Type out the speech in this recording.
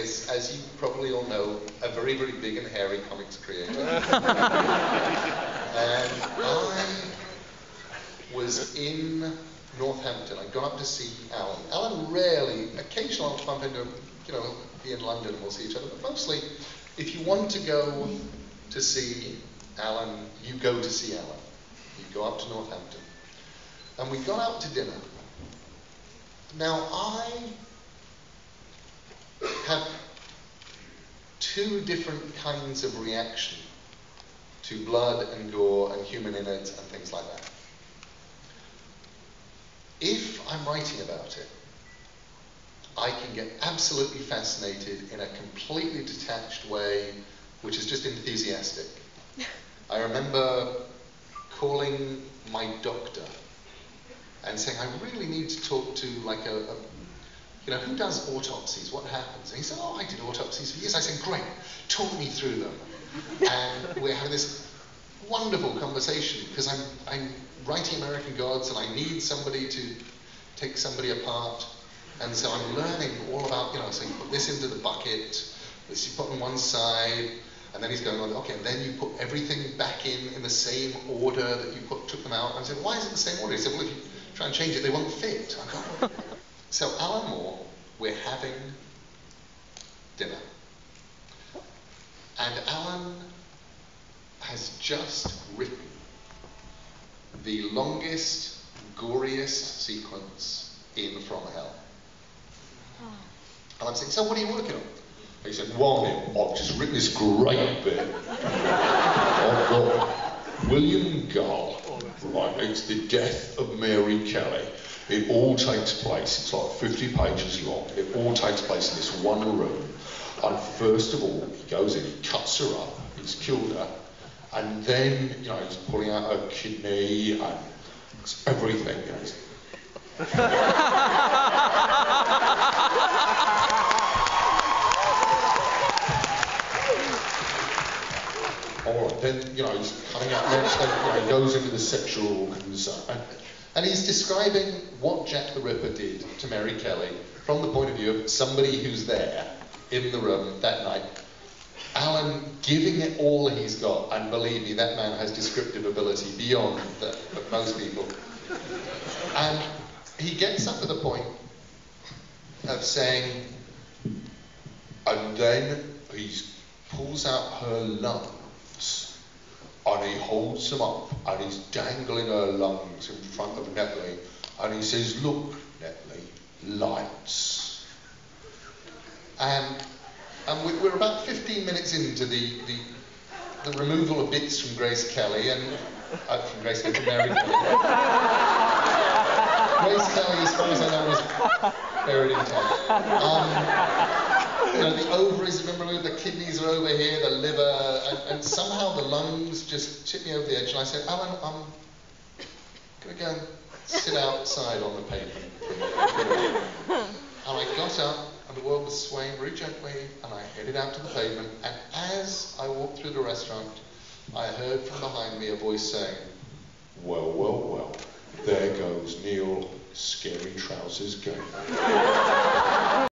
is, as you probably all know, a very, very big and hairy comics creator. And I was in Northampton. I'd gone up to see Alan. Alan rarely, occasionally I'll bump into him, you know, be in London and we'll see each other, but mostly, if you want to go to see Alan, you go to see Alan. You go up to Northampton. And we got out to dinner. Now, I have two different kinds of reaction to blood and gore and human innards and things like that. If I'm writing about it, I can get absolutely fascinated in a completely detached way, which is just enthusiastic. I remember calling my doctor and saying, I really need to talk to like you know, who does autopsies? What happens? And he said, oh, I did autopsies for years. I said, great, talk me through them. And we're having this wonderful conversation because I'm writing American Gods and I need somebody to take somebody apart. And so I'm learning all about, you know, so you put this into the bucket, this you put on one side, and then he's going on, okay, and then you put everything back in the same order that you took them out. And I said, why is it the same order? He said, well, if you try and change it, they won't fit. I go, so Alan Moore, we're having dinner. And Alan has just written the longest, goriest sequence in From Hell. And I'm saying, so what are you working on? He said, well, I've just written this great bit. I've got William Gull, right, it's the death of Mary Kelly. It all takes place, it's like 50 pages long, it all takes place in this one room. And first of all, he goes in, he cuts her up, he's killed her, and then, you know, he's pulling out her kidney and everything, you know. All right, then, you know, he's coming out next, then, you know, he goes into the sexual organs, and he's describing what Jack the Ripper did to Mary Kelly from the point of view of somebody who's there in the room that night. Alan giving it all he's got, and believe me, that man has descriptive ability beyond most people. And he gets up to the point of saying, and then he pulls out her lungs, and he holds them up, and he's dangling her lungs in front of Netley, and he says, look, Netley, lights. And we're about 15 minutes into the removal of bits from Grace Kelly, and from Grace Kelly to Mary Kelly. Grace Kelly, as far as I know, was buried in time. You know, the ovaries have been removed, the kidneys are over here, the liver, and somehow the lungs just tipped me over the edge. And I said, Alan, I'm going to go and sit outside on the pavement. And I got up, and the world was swaying very gently, and I headed out to the pavement. And as I walked through the restaurant, I heard from behind me a voice saying, well, well, well, there goes Neil Scary Trousers Gaiman.